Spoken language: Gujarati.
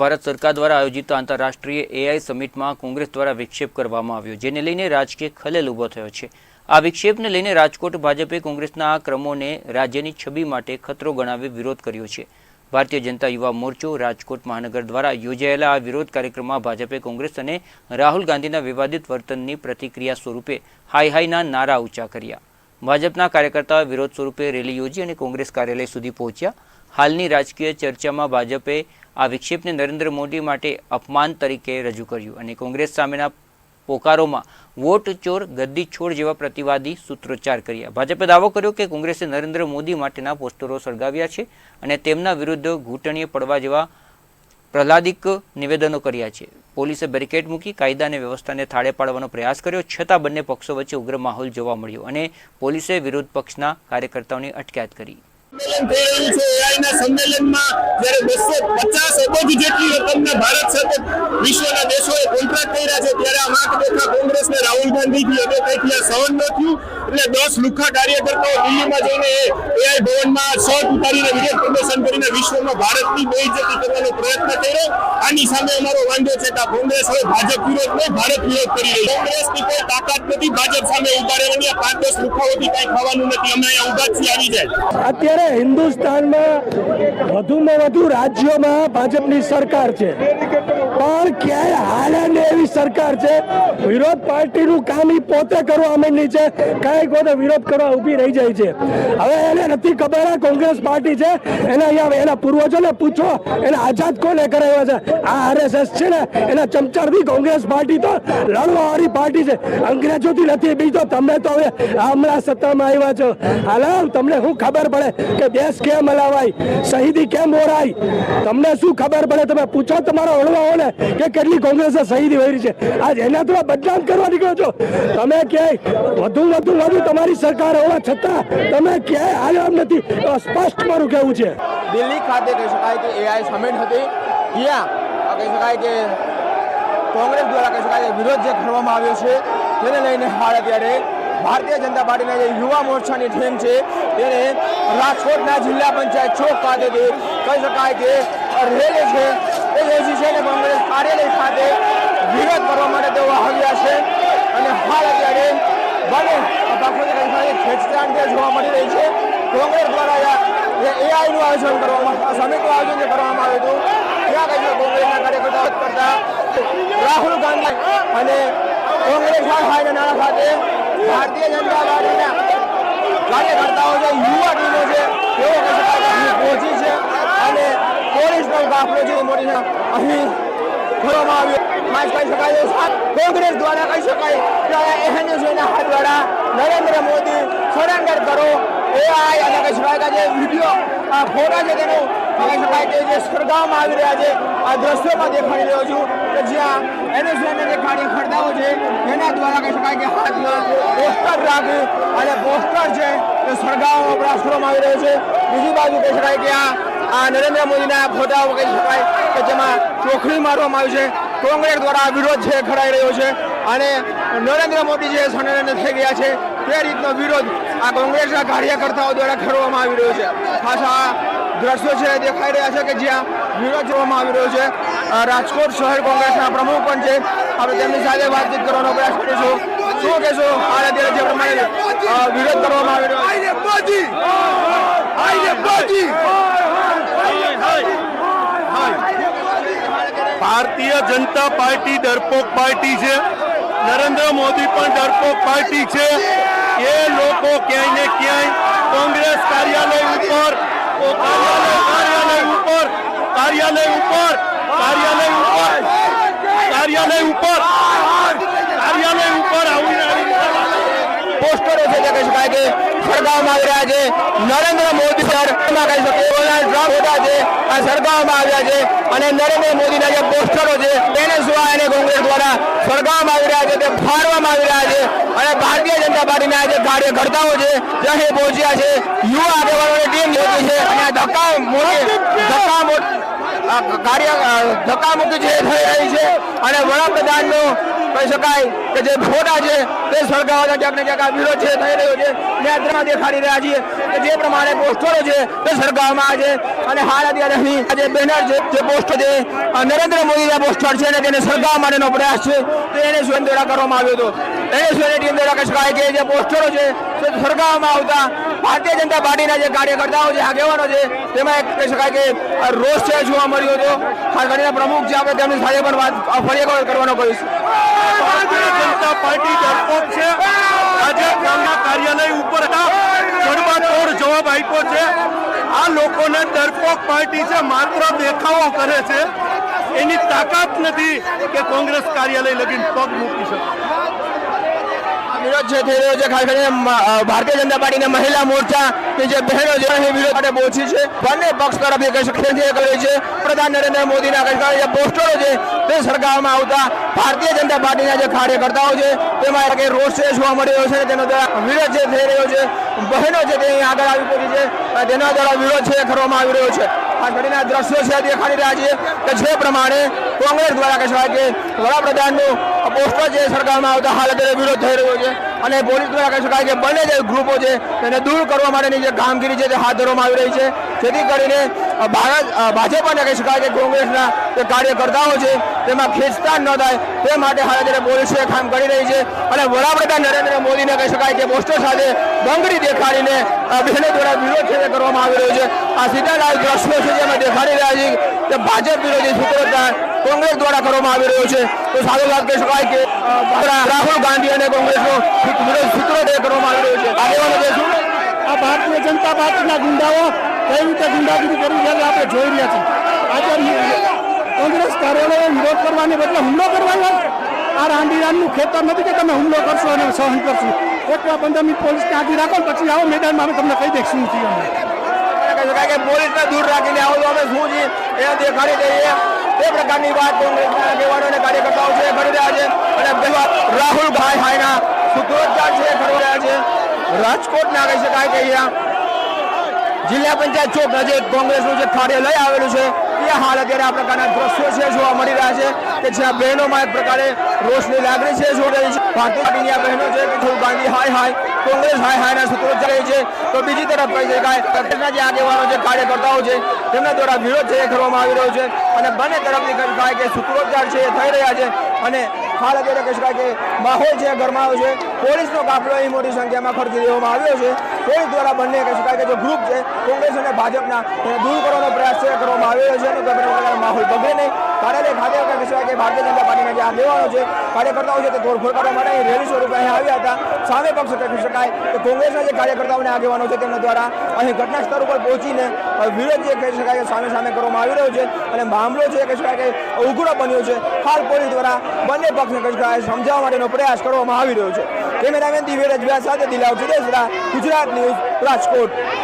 ભારત સરકાર દ્વારા આયોજિત આંતરરાષ્ટ્રીય એઆઈ સમિટમાં કોંગ્રેસ દ્વારા વિક્ષેપ કરવામાં આવ્યો, જેને લઈને રાજકીય ખલેલ ઊભો થયો છે। આ વિક્ષેપને લઈને રાજકોટ ભાજપે કોંગ્રેસના આ ક્રમોને રાજ્યની છબી માટે ખતરો ગણાવી વિરોધ કર્યો છે। ભારતીય જનતા યુવા મોરચો રાજકોટ મહાનગર દ્વારા યોજાયેલા આ વિરોધ કાર્યક્રમમાં ભાજપે કોંગ્રેસ અને રાહુલ ગાંધીના વિવાદિત વર્તનની પ્રતિક્રિયા સ્વરૂપે હાઈ હાઈના નારા ઊંચા કર્યા। ભાજપના કાર્યકર્તાઓએ વિરોધ સ્વરૂપે રેલી યોજી અને કોંગ્રેસ કાર્યાલય સુધી પહોંચ્યા। હાલની રાજકીય ચર્ચામાં ભાજપે આ વિક્ષેપને નરેન્દ્ર મોદી માટે અપમાન તરીકે રજૂ કર્યું અને કોંગ્રેસ સામેના પોકારોમાં વોટ ચોર ગદ્દી છોડ જેવા પ્રતિવાદી સૂત્રોચ્ચાર કર્યા। ભાજપે દાવો કર્યો કે કોંગ્રેસે નરેન્દ્ર મોદી માટેના પોસ્ટરો સળગાવ્યા છે અને તેમના વિરુદ્ધ ઘૂંટણીએ પડવા જેવા પ્રહલાદિક નિવેદનો કર્યા છે। પોલીસે બેરિકેડ મૂકી કાયદા અને વ્યવસ્થાને થાળે પાડવાનો પ્રયાસ કર્યો, છતાં બંને પક્ષો વચ્ચે ઉગ્ર માહોલ જોવા મળ્યો અને પોલીસે વિરોધ પક્ષના કાર્યકર્તાઓની અટકાયત કરી। सम्मेलन में जયારે 250 अबज જેટલી રકમના ભારત સાથે વિશ્વના દેશોએ કોન્ટ્રાક્ટ કર્યા છે, ત્યારે આ માર્ગદેખા કોંગ્રેસ ને રાહુલ ગાંધીજી હવે કંઈક સહન ન થયું એટલે 10 લુખા કાર્યકર્તાઓ દિલ્હીમાં જઈને એઆઈ ભવનમાં શર્ટ ઉતારીને વિરોધ પ્રદર્શન કરીને વિશ્વમાં ભારતની બેઇજ્જતી કરવાનો પ્રયત્ન કર્યો। આની સામે અમારો વાંધો છે કે કોંગ્રેસ હવે ભાજપ વિરોધ નહીં ભારત વિરોધ કરી રહી છે। કોંગ્રેસની કોઈ તાકાત નથી ભાજપ સામે ઉભા રહેવાની। આ 5-10 લુખાઓથી કંઈ ખાવાનું નથી, અમે અહીંયા ઉભા છીએ, આવી જાય। અત્યારે હિન્દુસ્તાનમાં વધુમાં વધુ રાજ્યોમાં ભાજપની સરકાર છે, પણ ક્યાંય હાલે ને એવી સરકાર છે વિરોધ પાર્ટીનું કામ ઈ પોતે કરવા માંડી છે, કાંઈક પોતે વિરોધ કરવા ઊભી રહી જાય છે। હવે એને નથી ખબર કોંગ્રેસ પાર્ટી છે, એને અહીંયા એના પૂર્વજોને પૂછો એને આઝાદ કોને કરાવ્યા છે। આ આરએસએસ છે ને એના ચમચારથી કોંગ્રેસ પાર્ટી તો લડવાવાળી પાર્ટી છે, અંગ્રેજોથી નથી। બીજો તમે તો હવે હમણાં સત્તામાં આવ્યા છો, હાલ તમને શું ખબર પડે કે દેશ કેમ હલાવાય, શહીદી કેમ ઓરાય, તમને શું ખબર પડે? તમે પૂછો તમારા વડવાઓને કે કેટલી કોંગ્રેસે શહીદી વહેરી છે। આજ એના તો બદનામ કરવા નીકળો છો તમે। ક્યાંય વધુ તમારી સરકાર હોવા છતાં તમે ક્યાંય હાલ્યા નથી, સ્પષ્ટ મારું કહેવું છે। દિલ્હી ખાતે કહી શકાય કે એઆઈ સમિટ હતી, જ્યાં કહી શકાય કે કોંગ્રેસ દ્વારા કહી શકાય કે વિરોધ જે કરવામાં આવ્યો છે તેને લઈને હાલ અત્યારે ભારતીય જનતા પાર્ટીના જે યુવા મોરચાની ટીમ છે તેને રાજકોટના જિલ્લા પંચાયત ચોક ખાતેથી કહી શકાય કે રેલી છે એ યોજી છે અને કોંગ્રેસ કાર્યાલય ખાતે વિરોધ કરવા માટે તેઓ આવ્યા છે। અને હાલ અત્યારે બંને પક્ષોને કહી શકાય ખેંચતાણ જોવા મળી રહી છે। કોંગ્રેસ દ્વારા એઆઈનું આયોજન કરવામાં સમિટનું આયોજન જે કરવામાં આવ્યું હતું, ત્યાં કહી શકાય કોંગ્રેસના કાર્યકર્તાઓ કરતા રાહુલ ગાંધી અને કોંગ્રેસ હાઈના નાણા સાથે ભારતીય જનતા પાર્ટીના કાર્યકર્તાઓ જે યુવા ટીમો છે તેઓ કહી શકાય અહીં પહોંચી છે અને પોલીસનો કાફલો છે મોટી અહીં ઘોડવામાં આવ્યો। ખાસ કહી શકાય કોંગ્રેસ દ્વારા કહી શકાય કે એનએસયુના હાથ દ્વારા નરેન્દ્ર મોદી સરેન્ડર કરો એઆઈ અને કહી શકાય કે જે વિડીયો ફોટા છે તેનું કહી શકાય કે જે સળગાવવામાં આવી રહ્યા છે। આ દ્રશ્યોમાં દેખાડી રહ્યો છું કે જ્યાં એનએસયુના જે કાર્યકર્તાઓ છે તેના દ્વારા કહી શકાય કે હાથમાં પોસ્ટર રાખી અને પોસ્ટર છે તે સળગાવવાનો પ્રયાસ કરવામાં આવી રહ્યો છે। બીજી બાજુ કહી શકાય કે આ નરેન્દ્ર મોદીના ફોટાઓ કહી શકાય કે જેમાં ચોખડી મારવામાં આવી છે। કોંગ્રેસ દ્વારા વિરોધ છે ખડાઈ રહ્યો છે અને નરેન્દ્ર મોદી જે સંલગ્ન થઈ ગયા છે તે રીતનો વિરોધ આ કોંગ્રેસના કાર્યકર્તાઓ દ્વારા કરવામાં આવી રહ્યો છે। ખાસ આ દ્રશ્યો છે દેખાઈ રહ્યા છે કે જ્યાં વિરોધ જોવામાં આવી રહ્યો છે। રાજકોટ શહેર કોંગ્રેસના પ્રમુખ પણ છે, આપણે તેમની સાથે વાતચીત કરવાનો પ્રયાસ કરીશું। શું કહેશો હાલ અત્યારે જે પ્રમાણે વિરોધ કરવામાં આવી રહ્યો છે? भारतीय जनता पार्टी डरपोक पार्टी है, नरेंद्र मोदी पर डरपोक पार्टी है। ये लोग क्या ने क्या कांग्रेस कार्यालय ऊपर પોસ્ટરો છે કહી શકાય કે સળગાવવામાં આવી રહ્યા છે। નરેન્દ્ર મોદી સર કહી શકે ડોનાલ્ડ ટ્રમ્પ ફોટા છે આ સળગાવવામાં આવ્યા છે અને નરેન્દ્ર મોદીના જે પોસ્ટરો છે તેને સિવાય અને કોંગ્રેસ દ્વારા સળગાવવામાં આવી રહ્યા છે, તે ફાડવામાં આવી રહ્યા છે અને ભારતીય જનતા પાર્ટીના જે કાર્યકર્તાઓ છે તે અહીં પહોંચ્યા છે। યુવા આગેવાનોની ટીમ પહોંચી છે અને ધક્કામુક્કી જે થઈ રહી છે અને વડાપ્રધાનનું કહી શકાય કે જે ફોટા છે તે સળગાવવાનો ક્યાંક ને ક્યાંક વિરોધ છે થઈ રહ્યો છે નેત્રમાં દેખાડી રહ્યા છીએ કે જે પ્રમાણે પોસ્ટરો છે તે સળગાવવામાં આવે છે અને હાલ અત્યારે અહીં જે બેનર છે જે પોસ્ટર છે નરેન્દ્ર મોદીના પોસ્ટર છે અને તેને સળગાવવા માટેનો પ્રયાસ છે તે એને સ્વયં દ્વારા કરવામાં આવ્યો હતો એને સ્વયં ટીમ દ્વારા કહી શકાય કે જે પોસ્ટરો છે તે સળગાવવામાં આવતા ભારતીય જનતા પાર્ટીના જે કાર્યકર્તાઓ છે આગેવાનો છે તેમાં એક કહી શકાય કે રોષ છે જોવા મળ્યો હતો ખાસ કરીને પ્રમુખ છે આપણે તેમની સાથે પણ વાત ફરી એક વખત કરવાનો કહીશું ભારતીય જનતા પાર્ટી ડરપોક છે આજે ગામના કાર્યાલય ઉપર જડબાતોડ જવાબ આપ્યો છે આ લોકોને ડરપોક પાર્ટી છે માત્ર દેખાવો કરે છે એની તાકાત નથી કે કોંગ્રેસ કાર્યાલય લગીને પગ મૂકી શકે વિરોધ છે થઈ રહ્યો છે ખાસ કરીને ભારતીય જનતા પાર્ટીના મહિલા મોરચા કે જે બહેનો છે એ વિરોધ માટે પહોંચી છે બંને પક્ષ તરફથી કહી શકાય કરે છે પ્રધાન નરેન્દ્ર મોદીના કહી શકાય જે પોસ્ટરો છે તે સળગાવવામાં આવતા ભારતીય જનતા પાર્ટીના જે કાર્યકર્તાઓ છે તેમાં કે રોષ છે જોવા મળી રહ્યો છે તેનો દ્વારા વિરોધ છે થઈ રહ્યો છે બહેનો છે તે આગળ આવી પહોંચી છે તેના દ્વારા વિરોધ છે કરવામાં આવી રહ્યો છે ખાસ કરીને આ દ્રશ્યો છે દેખાડી રહ્યા છીએ કે જે પ્રમાણે કોંગ્રેસ દ્વારા કહી શકાય કે વડાપ્રધાનનું પોસ્ટર છે સળગાવવામાં આવતા હાલ અત્યારે વિરોધ થઈ રહ્યો છે અને પોલીસ દ્વારા કહી શકાય કે બંને જે ગ્રુપો છે તેને દૂર કરવા માટેની જે કામગીરી છે તે હાથ ધરવામાં આવી રહી છે જેથી કરીને ભાજપને કહી શકાય કે કોંગ્રેસના જે કાર્યકર્તાઓ છે તેમાં ખેંચતાણ ન થાય તે માટે હાલ અત્યારે પોલીસે કામ કરી રહી છે અને વડાપ્રધાન નરેન્દ્ર મોદીને કહી શકાય કે પોસ્ટર સાથે બંગડી દેખાડીને બહેનો દ્વારા વિરોધ છે તે કરવામાં આવી રહ્યો છે આ સીધા લાઈવ દ્રશ્યો છે જેમાં દેખાડી રહ્યા છે કે ભાજપ વિરોધી સૂત્રોચ્ચાર કોંગ્રેસ દ્વારા કરવામાં આવી રહ્યો છે તો સાથોસાથ કહી શકાય કે રાહુલ ગાંધી અને કોંગ્રેસનો વિરોધ સૂત્રો તે કરવામાં આવી રહ્યો છે આગેવાનો જે શું આ ભારતીય જનતા પાર્ટીના ગુંડાઓ કઈ રીતે ગુંડાગીરી કરી રહ્યા છે આપણે જોઈ રહ્યા છીએ આજે કોંગ્રેસ કાર્યાલયે વિરોધ કરવાને બદલે હુમલો કરવાનો આ રાંડીરાનનું ખેતર નથી કે તમે હુમલો કરશો અને સહન કરશો એટલા 15 મિનિટ પોલીસને આગળ રાખો પછી આવો મેદાનમાં અમે તમને કહી દઈશું શું થયું કહી શકાય કે પોલીસને દૂર રાખીને આવો તો અમે શું છીએ એ દેખાડી દઈએ તે પ્રકારની વાત કોંગ્રેસના આગેવાનો અને કાર્યકર્તાઓ છે કરી રહ્યા છે અને રાહુલ હાયના સૂત્રોચ્ચાર છે કરી રહ્યા છે રાજકોટના કહી શકાય કે અહીંયા જિલ્લા પંચાયત ચોક નજીક કોંગ્રેસનું જે કાર્યાલય આવેલું છે ત્યાં હાલ અત્યારે આ પ્રકારના દ્રશ્યો છે જોવા મળી રહ્યા છે કે જ્યાં બહેનોમાં એક પ્રકારે રોષની લાગણી છે જોઈ રહી છે ભારતીય પાર્ટીની આ બહેનો છે કે થોડું ગાંધી હાય કોંગ્રેસ હાયના સૂત્રોચ્ચાર રહી છે તો બીજી તરફ કહી શકાય કોંગ્રેસના જે આગેવાનો છે કાર્યકર્તાઓ છે તેમના દ્વારા વિરોધ છે કરવામાં આવી રહ્યો છે અને બંને તરફથી કહી શકાય કે સૂત્રોચ્ચાર છે થઈ રહ્યા છે અને હાલ અત્યારે કહી શકાય કે માહોલ છે ગરમાયો છે પોલીસનો કાફલો અહીં મોટી સંખ્યામાં ખર્ચી દેવામાં આવ્યો છે પોલીસ દ્વારા બંને કહી શકાય કે જે ગ્રુપ છે કોંગ્રેસ અને ભાજપના તેને દૂર કરવાનો પ્રયાસ છે કરવામાં આવ્યો છે અને કોઈ પ્રકારનો માહોલ બગડે નહીં કાર્યાલય ખાતે કહી શકાય કે ભારતીય જનતા પાર્ટીના જે આગેવાનો છે કાર્યકર્તાઓ છે તે તોડફોડ કરવા માટે અહીં રેલી સ્વરૂપે અહીં આવ્યા હતા સામે પક્ષ કહી શકાય કે કોંગ્રેસના જે કાર્યકર્તાઓને આગેવાનો છે તેમના દ્વારા અહીં ઘટના સ્થળ ઉપર પહોંચીને વિરોધ જે કહી શકાય કે સામે કરવામાં આવી રહ્યો છે અને મામલો છે કહી શકાય કે ઉગ્ર બન્યો છે હાલ પોલીસ દ્વારા બંને પક્ષને કહી શકાય સમજાવવા માટેનો પ્રયાસ કરવામાં આવી રહ્યો છે કેમેરામેન દિવ્ય રજવ્યા સાથે દિલાવ જુદેસરા ગુજરાત ન્યૂઝ રાજકોટ